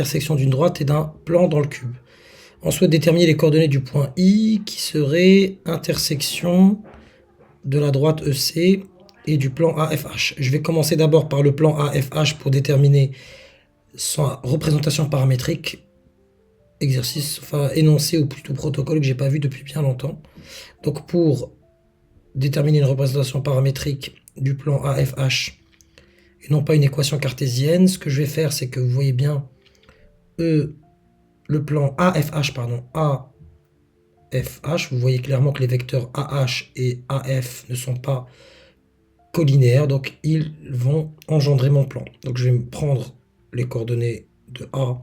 intersection d'une droite et d'un plan dans le cube. On souhaite déterminer les coordonnées du point I qui serait intersection de la droite EC et du plan AFH. Je vais commencer d'abord par le plan AFH pour déterminer sa représentation paramétrique, exercice, enfin énoncé ou plutôt protocole que j'ai pas vu depuis bien longtemps. Donc pour déterminer une représentation paramétrique du plan AFH et non pas une équation cartésienne, ce que je vais faire, c'est que vous voyez bien le plan AFH, AFH, vous voyez clairement que les vecteurs AH et AF ne sont pas collinéaires, donc ils vont engendrer mon plan. Donc je vais me prendre les coordonnées de A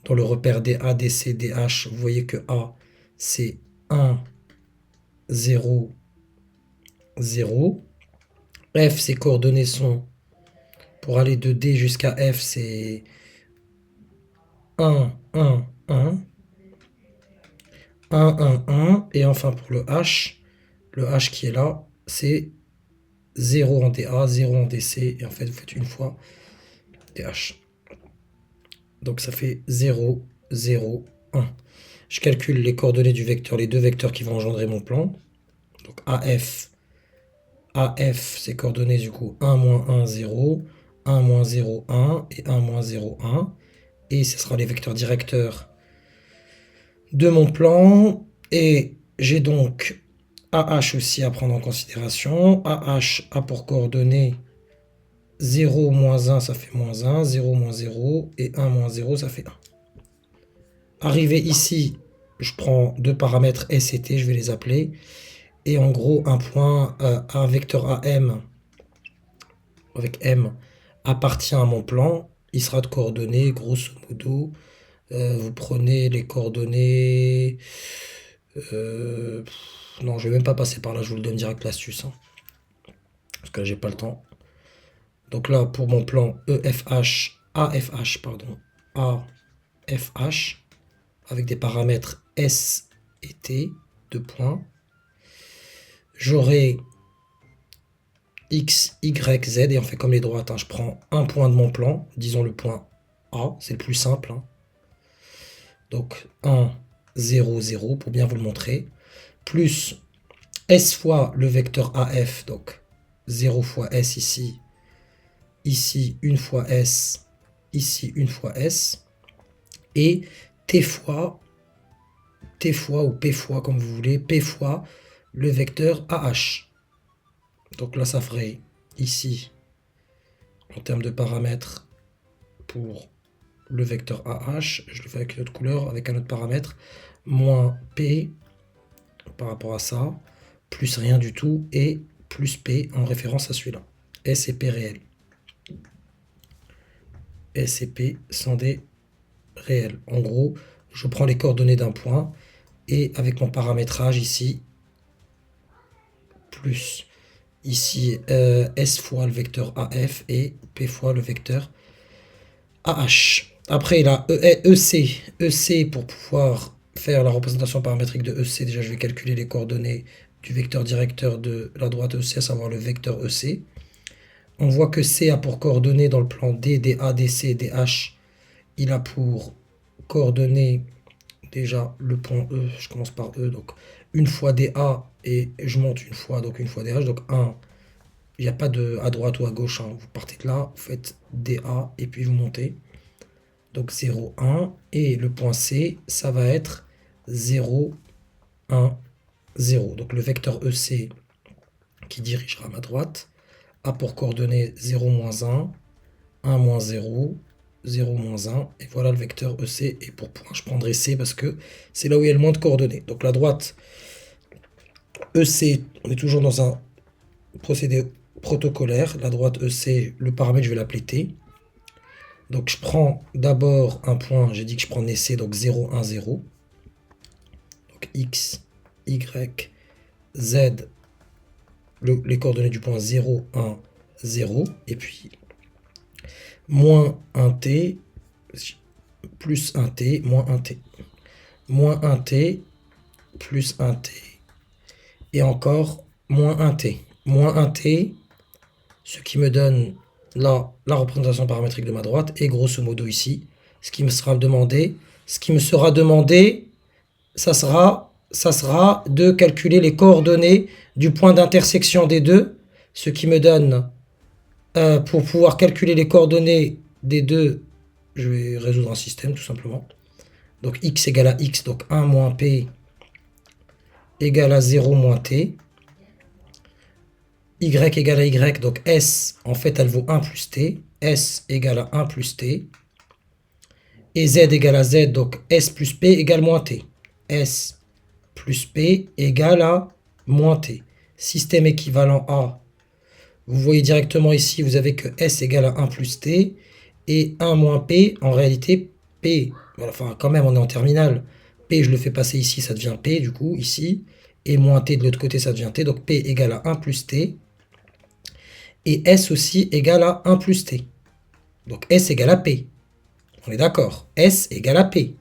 dans le repère DA, DC, DH. Vous voyez que A, c'est 1, 0, 0. F, ses coordonnées sont, pour aller de D jusqu'à F, c'est 1, 1, 1. 1, 1, 1. Et enfin pour le H qui est là, c'est 0 en DA, 0 en DC. Et en fait, vous faites une fois DH. Donc ça fait 0, 0, 1. Je calcule les coordonnées du vecteur, les deux vecteurs qui vont engendrer mon plan. Donc AF, ses coordonnées du coup 1, moins 1, 0, 1, moins 0, 1 et 1, moins 0, 1. Et ce sera les vecteurs directeurs de mon plan. Et j'ai donc AH aussi à prendre en considération. AH a pour coordonnées 0, moins 1, ça fait moins 1, 0, moins 0, et 1, moins 0, ça fait 1. Arrivé ici, je prends deux paramètres S et T, je vais les appeler. Et en gros, un point, un vecteur AM, avec M, appartient à mon plan. Il sera de coordonnées, grosso modo. Vous prenez les coordonnées... non, je vais même pas passer par là, je vous le donne direct l'astuce. Hein, parce que là, j'ai pas le temps. Donc là, pour mon plan EFH, AFH, pardon, AFH, avec des paramètres S et T, deux points, j'aurai X, Y, Z, et on fait comme les droites. Hein, je prends un point de mon plan, disons le point A, c'est le plus simple. Hein. Donc 1, 0, 0, pour bien vous le montrer, plus S fois le vecteur AF, donc 0 fois S ici, ici une fois S, ici une fois S, et T fois ou P fois, comme vous voulez, P fois le vecteur AH. Donc là, ça ferait ici, en termes de paramètres, pour le vecteur AH, je le fais avec une autre couleur, avec un autre paramètre, moins P par rapport à ça, plus rien du tout, et plus P en référence à celui-là. S et P réels. S et P sont des réels. En gros, je prends les coordonnées d'un point, et avec mon paramétrage ici, plus ici S fois le vecteur AF et P fois le vecteur AH. Après, il a EC. EC, pour pouvoir faire la représentation paramétrique de EC, déjà je vais calculer les coordonnées du vecteur directeur de la droite EC, à savoir le vecteur EC. On voit que C a pour coordonnées dans le plan D, DA, DC, DH, il a pour coordonnées déjà le point E, je commence par E, donc une fois DA et je monte une fois, donc une fois DH, donc 1, il n'y a pas de à droite ou à gauche, hein. Vous partez de là, vous faites DA et puis vous montez. Donc 0, 1, et le point C, ça va être 0, 1, 0. Donc le vecteur EC qui dirigera à ma droite a pour coordonnées 0, moins 1, 1, moins 0, 0, moins 1, et voilà le vecteur EC, et pour point, je prendrai C parce que c'est là où il y a le moins de coordonnées. Donc la droite EC, on est toujours dans un procédé protocolaire. La droite EC, le paramètre, je vais l'appeler T. Donc je prends d'abord un point, j'ai dit que je prenais C, donc 0, 1, 0. Donc X, Y, Z, les coordonnées du point 0, 1, 0. Et puis moins 1T, plus 1T, moins 1T. Moins 1T, plus 1T. Et encore moins 1T. Moins 1T, ce qui me donne là la représentation paramétrique de ma droite, et grosso modo ici, ce qui me sera demandé. Ce qui me sera demandé, ça sera de calculer les coordonnées du point d'intersection des deux, ce qui me donne, pour pouvoir calculer les coordonnées des deux, je vais résoudre un système tout simplement. Donc x égale à x, donc 1 moins p égale à 0 moins t. Y égale à y, donc s, en fait, elle vaut 1 plus t. S égale à 1 plus t. Et z égale à z, donc s plus p égale moins t. S plus p égale à moins t. Système équivalent A. Vous voyez directement ici, vous avez que s égale à 1 plus t. Et 1 moins p, en réalité, p, enfin quand même on est en terminale. P, je le fais passer ici, ça devient p du coup, ici. Et moins t de l'autre côté, ça devient t. Donc p égale à 1 plus t. Et S aussi égale à 1 plus T. Donc S égale à P. On est d'accord. S égale à P.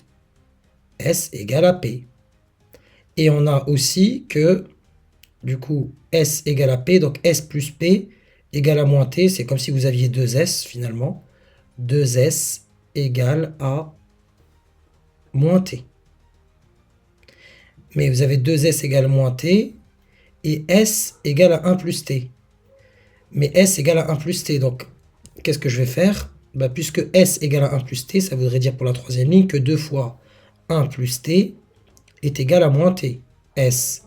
S égale à P. Et on a aussi que, du coup, S égale à P. Donc S plus P égale à moins T. C'est comme si vous aviez 2 S finalement. 2 S égale à moins T. Mais vous avez 2 S égale à moins T. Et S égale à 1 plus T. Mais S égale à 1 plus T. Donc, qu'est-ce que je vais faire? Puisque S égale à 1 plus T, ça voudrait dire pour la troisième ligne que 2 fois 1 plus T est égal à moins T. S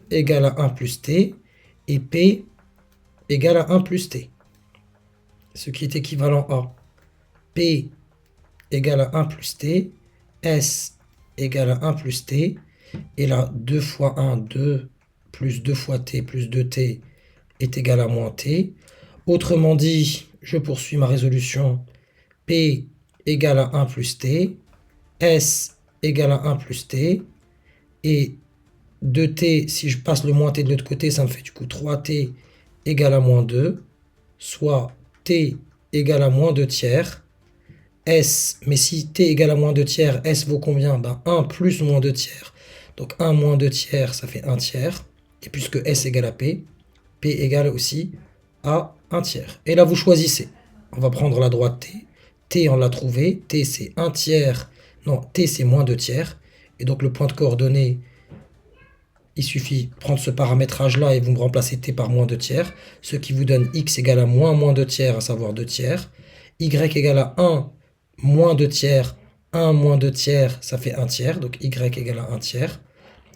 égale à 1 plus T et P égale à 1 plus T. Ce qui est équivalent à P égale à 1 plus T, S égale à 1 plus T, et là 2 fois 1, 2, plus 2 fois T plus 2T est égal à moins T. Autrement dit, je poursuis ma résolution. P égale à 1 plus T. S égale à 1 plus T. Et 2T, si je passe le moins T de l'autre côté, ça me fait du coup 3T égale à moins 2. Soit T égale à moins 2 tiers. S, mais si T égale à moins 2 tiers, S vaut combien? 1 plus moins 2 tiers. Donc 1 moins 2 tiers, ça fait 1 tiers. Et puisque S égale à P, P égale aussi à 1 tiers. Et là, vous choisissez. On va prendre la droite T. T, on l'a trouvé. T, c'est 1 tiers. Non, T, c'est moins 2 tiers. Et donc, le point de coordonnée, il suffit de prendre ce paramétrage-là et vous me remplacez T par moins 2 tiers. Ce qui vous donne X égale à moins 2 tiers, à savoir 2 tiers. Y égale à 1 moins 2 tiers. 1 moins 2 tiers, ça fait 1 tiers. Donc, Y égale à 1 tiers.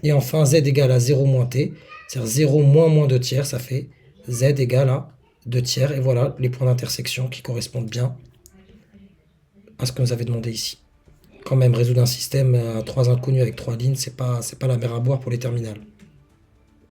Et enfin, Z égale à 0 moins T. C'est-à-dire 0 moins 2 tiers, ça fait Z égale à 2 tiers. Et voilà les points d'intersection qui correspondent bien à ce que nous avez demandé ici. Quand même, résoudre un système à 3 inconnus avec 3 lignes, c'est pas la mer à boire pour les terminales.